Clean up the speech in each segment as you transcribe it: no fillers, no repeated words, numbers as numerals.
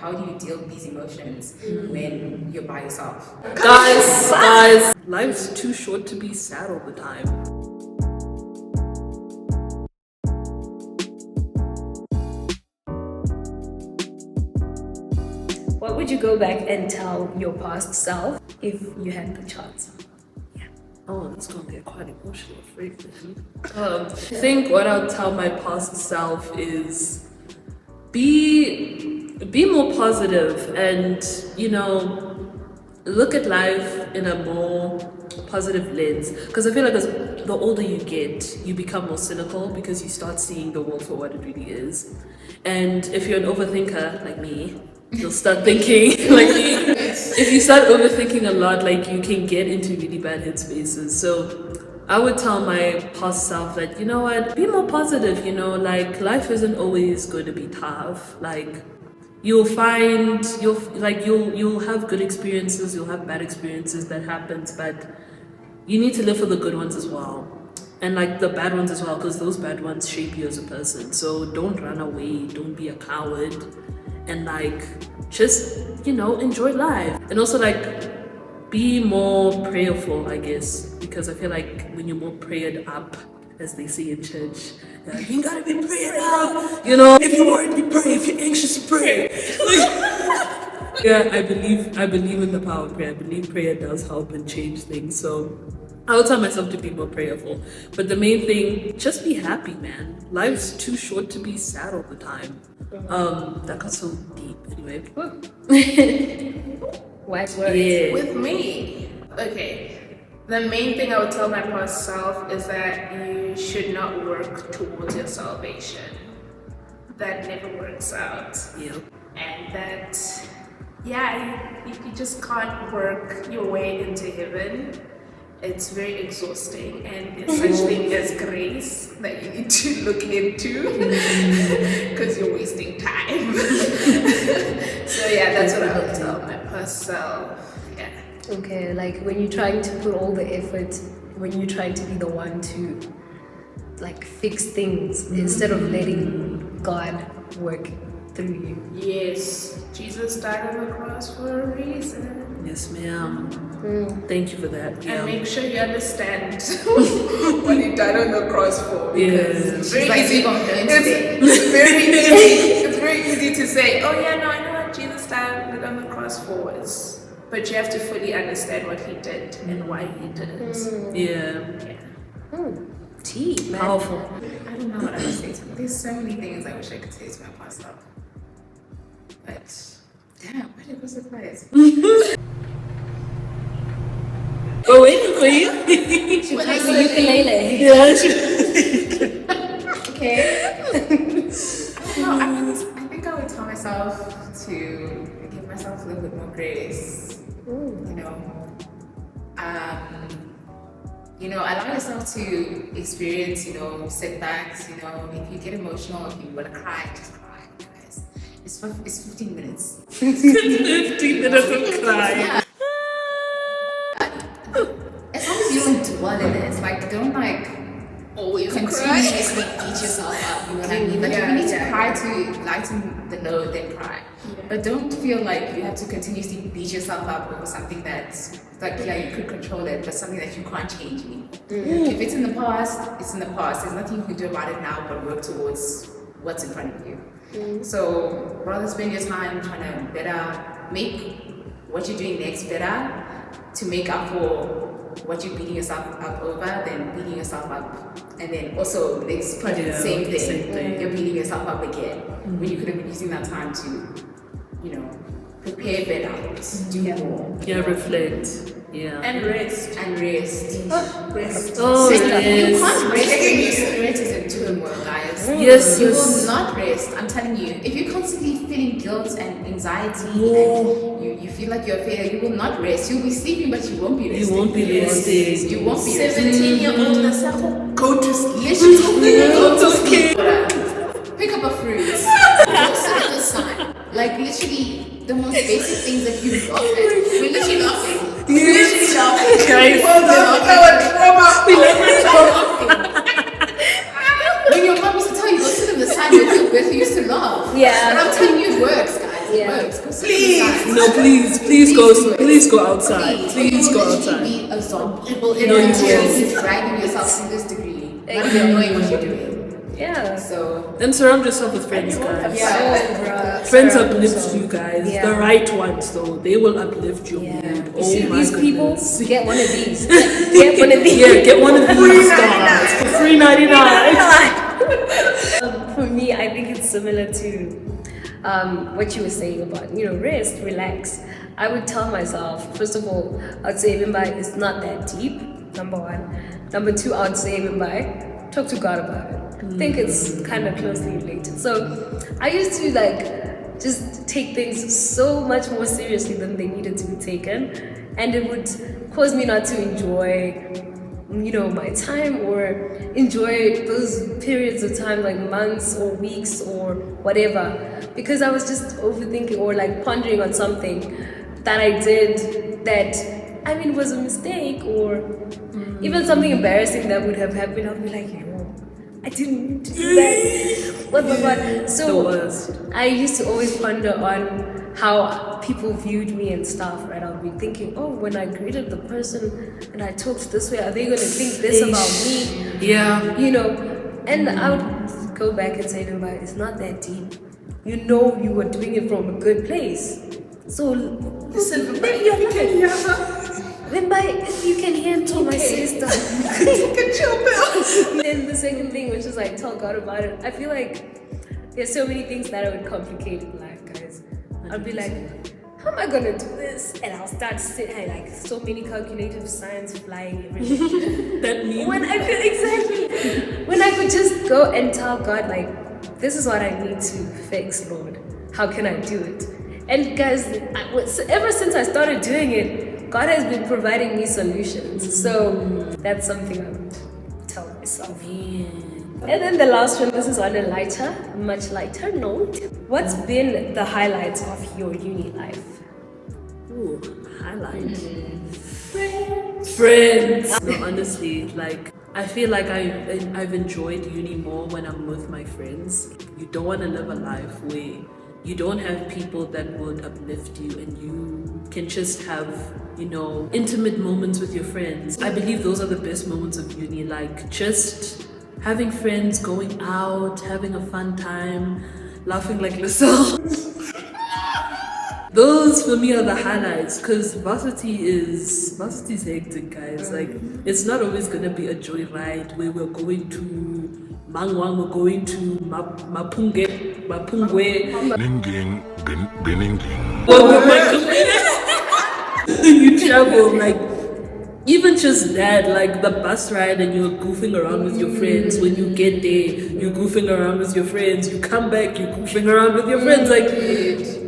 how do you deal with these emotions when you're by yourself? Guys, life's too short to be sad all the time. What would you go back and tell your past self if you had the chance? Oh, that's gonna get quite emotional. I think what I'll tell my past self is be more positive and, you know, look at life in a more positive lens. Because I feel like as the older you get, you become more cynical because you start seeing the world for what it really is. And if you're an overthinker like me, you'll start thinking like me. If you start overthinking a lot, like you can get into really bad headspaces. So I would tell my past self that, you know what, be more positive, you know, like life isn't always going to be tough. Like you'll have good experiences, you'll have bad experiences that happens, but you need to live for the good ones as well. And like the bad ones as well, because those bad ones shape you as a person. So don't run away, don't be a coward. And like, just, you know, enjoy life. And also like, be more prayerful, I guess. Because I feel like when you're more prayed up, as they say in church, like, you gotta be prayed up. You know, if you're worried, you pray. If you're anxious, you pray. Yeah, I believe in the power of prayer. I believe prayer does help and change things. So I will tell myself to be more prayerful. But the main thing, just be happy, man. Life's too short to be sad all the time. That got so deep anyway. Wise words. Yeah. With me, okay, the main thing I would tell my past self is that you should not work towards your salvation. That never works out. Yeah. And that, yeah, you just can't work your way into heaven. It's very exhausting, and there's such thing as grace that you need to look into because you're wasting time. So yeah, that's what I would tell my past self. Yeah. Okay, like when you're trying to put all the effort, when you're trying to be the one to like fix things instead of letting God work through you. Yes, Jesus died on the cross for a reason. Yes, ma'am. Thank you for that. And make sure you understand what he died on the cross for. Yes. It's very easy. It's very easy to say, oh yeah, no, I know what Jesus died on the cross for is. But you have to fully understand what he did and why he did it. Yeah. Tea, man. Powerful. I don't know what I would say to him. There's so many things I wish I could say to my past self. But damn, what a surprise. Oh, wait for you. She plays the ukulele. Yeah. Okay. No, I think I would tell myself to give myself a little bit more grace. Allow yourself to experience, setbacks. If you get emotional, if you want to cry, just cry, guys. It's 15 minutes. 15 minutes of crying. Yeah. As long as you don't dwell in it, like don't always continuously beat yourself up. You know what I mean? Like if you need to cry to lighten the load, then cry. But don't feel like you have to continuously beat yourself up over something that's like you could control it, but something that you can't change anymore. If it's in the past, it's in the past. There's nothing you can do about it now, but work towards what's in front of you. So rather spend your time trying to make what you're doing next better to make up for what you're beating yourself up over, then beating yourself up, and then also the same thing. You're beating yourself up again when you could have been using that time to, prepare better, do more. Yeah, reflect. Yeah. And rest. Rest. Oh, You yes. can't rest when your spirit is in turmoil, guys. Yes, You yes. will not rest. I'm telling you. If you're constantly feeling guilt and anxiety and you feel like you're a failure, you will not rest. You'll be sleeping, but you won't be resting. You won't be resting. You won't be resting. 17-year-old Nasako, Go to sleep. go to sleep. Pick up a fruit. Go sit in the sun. Like literally the most basic things that you laugh at. We're literally laughing. We're literally laughing. Guys, When your mom used to tell you go sit in the sun, you used to laugh. Yeah. But I'm telling you it works, guys. guys, it works. Go Please. No, please go outside. Please go outside. Be a zombie. No, you won't. Driving yourself to this degree, not even knowing what you're doing. Yeah. So Then surround yourself with friends, guys. yeah, Friends uplift you guys. Yeah. The right ones, though, they will uplift your mood. You Oh see my these goodness. people? Get one of these. Get one of these. Yeah, get one of these guys for $3.99. For me, I think it's similar to what you were saying about, rest, relax. I would tell myself, first of all, I'd say, remember, it's not that deep, number one. Number two, I'd say, remember, talk to God about it. I think it's kind of closely related. So I used to just take things so much more seriously than they needed to be taken. And it would cause me not to enjoy my time or enjoy those periods of time, like months or weeks or whatever, because I was just overthinking or pondering on something that I did that was a mistake, or even something embarrassing that would have happened. I'll be like, I didn't mean to do that. What? So I used to always ponder on how people viewed me and stuff, right? I'll be thinking, when I greeted the person and I talked this way, are they going to think this about me? Yeah. And I would go back and say to them, it's not that deep. You were doing it from a good place. So listen, live your life. If you can handle my sister, you can chill out. Then the second thing, which is tell God about it. I feel like there's so many things that I would complicate in life, guys. I'll be like, how am I gonna do this? And I'll start sitting so many calculative signs flying everywhere. That means when I feel exactly when I could just go and tell God, this is what I need to fix, Lord. How can I do it? And guys, ever since I started doing it, God has been providing me solutions. So that's something I would tell myself. And then the last one, this is on a much lighter note. What's been the highlights of your uni life? Ooh, highlights. Friends. No, honestly, I feel like I've enjoyed uni more when I'm with my friends. You don't want to live a life where you don't have people that would uplift you and you can just have, intimate moments with your friends. I believe those are the best moments of uni, just having friends, going out, having a fun time, laughing like Lisselle. Those for me are the highlights, because varsity's hectic, guys. It's not always gonna be a joyride where we're going to Mangwang, we're going to Mapungwe. You travel, even just that, the bus ride and you're goofing around with your friends. When you get there, you're goofing around with your friends. You come back, you're goofing around with your friends.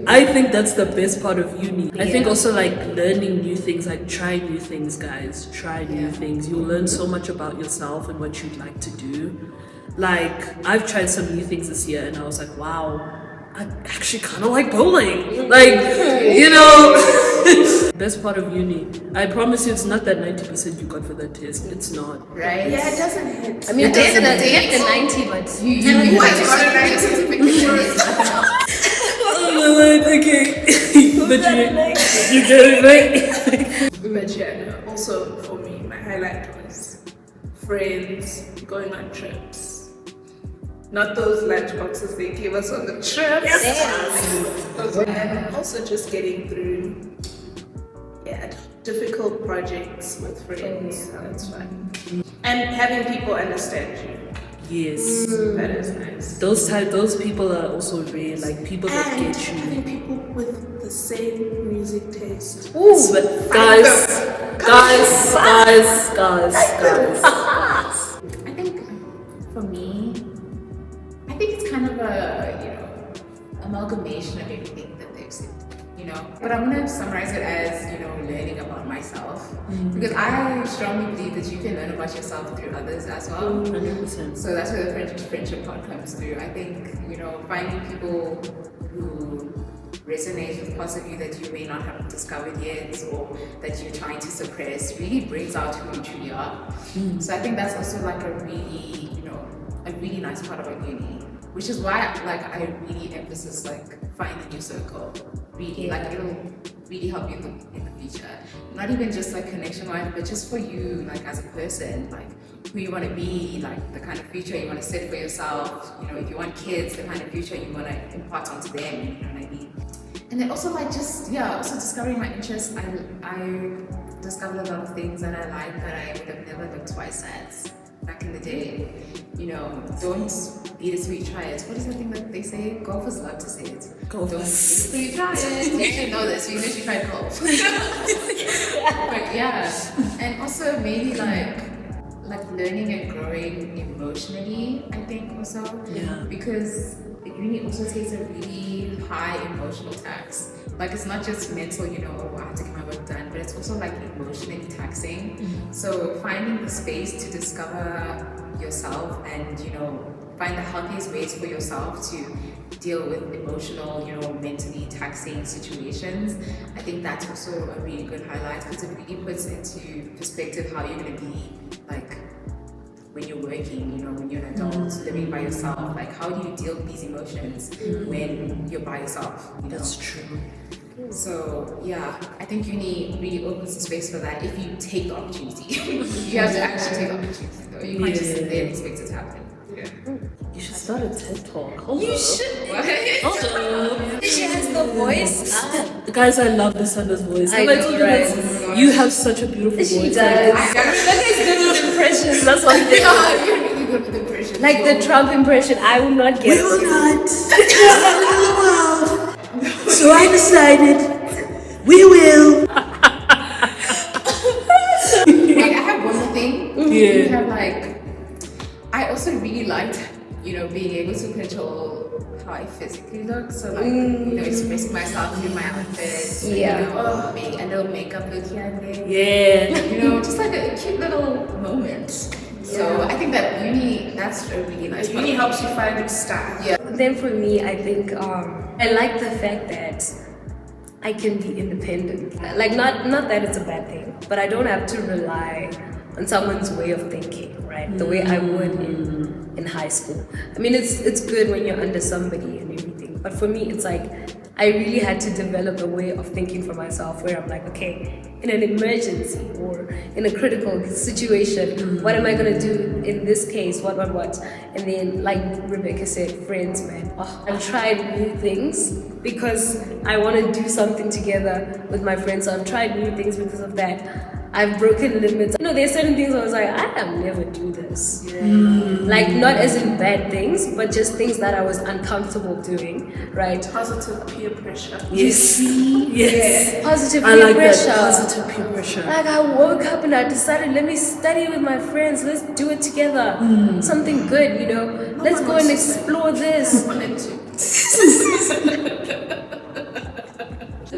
I think that's the best part of uni. I think also learning new things, try new things, guys. Try new things. You'll learn so much about yourself and what you'd like to do. I've tried some new things this year and I was like, wow, I actually kind of like bowling. Best part of uni. I promise you, it's not that 90% you got for that test. It's not. Right? Yeah, it doesn't hit. I mean, It doesn't get the 90, but you got a 90 certificate. Oh my word, okay. But you get it right. But yeah, no, also for me, my highlight was friends going on trips. Not those lunch boxes they gave us on the trip. And also just getting through difficult projects with friends. That's fun. And having people understand you. Yes. That is nice. Those people are also rare, people that And get you. having people with the same music taste. ooh, But guys. I think for me, I think it's kind of a amalgamation of everything that they've said, But I'm gonna summarize it as learning about myself, because I strongly believe that you can learn about yourself through others as well. 100%. So that's where the friendship part comes through. I think finding people who resonate with parts of you that you may not have discovered yet, or that you're trying to suppress, really brings out who you truly are. So I think that's also a really nice part about uni. which is why like I really emphasize like find a new circle. Really, like it'll really help you in the future. Not even just like connection wise, but just for you like as a person, like who you want to be, like the kind of future you want to set for yourself. You know, if you want kids, the kind of future you want to impart onto them. You know what I mean? And then also like just also discovering my interests. I discovered a lot of things that I like that I would have never looked twice at back in the day. You know, don't beat it till you try it. What is the thing that they say? Golfers love to say it. Don't beat it till you try it. You should know this. You literally tried golf. But yeah, and also maybe like learning and growing emotionally. I think also because uni also takes a really high emotional tax. Like it's not just mental, you know, oh, I have to get my work done, but it's also like emotionally taxing. So finding the space to discover yourself and, you know, find the healthiest ways for yourself to deal with emotional, you know, mentally taxing situations. I think that's also a really good highlight because it really puts into perspective how you're going to be like when you're working, you know, when you're an adult living by yourself. Like how do you deal with these emotions when you're by yourself? You know? That's true. So yeah, I think uni really opens the space for that if you take the opportunity. You have to actually take the opportunity though. You can't just sit there and expect it to happen. Yeah. You should start a TED talk. You should. Hold She has the voice. Guys, I love the Sanda's voice. I Have know, told you right? that? You have such a beautiful voice. She does. Like, That is good with impressions. That's one thing. You're really good with impressions. Like the Trump impression, I will not get. we will not. So I decided we will. Wait, I have one more thing. Yeah. You have like, I also really liked, you know, being able to control how I physically look. So like, you know, expressing myself through my outfits. Yeah. You know, make a little makeup look here and there. Yeah. You know, just like a cute little moment. So I think that uni, that's a really nice part. Uni helps you find your style. Yeah. Then for me, I think I like the fact that I can be independent. Like not that it's a bad thing, but I don't have to rely on someone's way of thinking, right? The way I would in high school. I mean, it's good when you're under somebody and everything, but for me, it's like I really had to develop a way of thinking for myself where I'm like, okay, in an emergency or in a critical situation, what am I gonna do in this case? What? And then, like Rebecca said, friends, man. Oh, I've tried new things because I want to do something together with my friends. So I've tried new things because of that. I've broken limits. You know, there's certain things I was like, I can never do this. Like, not as in bad things, but just things that I was uncomfortable doing, right? Positive peer pressure. Yes. Yes. Positive I peer like pressure. that. Positive peer pressure. Like, I woke up and I decided, let me study with my friends. Let's do it together. Something good, you know. Let's go and explore this.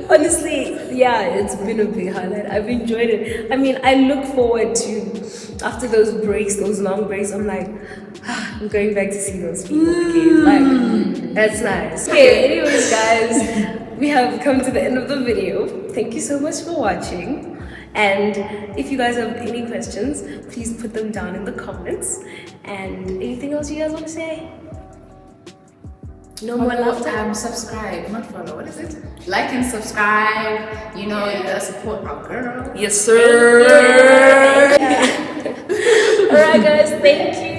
Honestly, yeah, it's been a big highlight. I've enjoyed it. I mean, I look forward to, after those breaks, those long breaks, I'm like, I'm going back to see those people again. Like, that's nice. Okay, anyways, guys, we have come to the end of the video. Thank you so much for watching. And if you guys have any questions, please put them down in the comments. And anything else you guys want to say? No more laughter? Subscribe, not follow. What is it? Like and subscribe. You know, you gotta support our girl. Yes, sir. Alright, guys, thank you.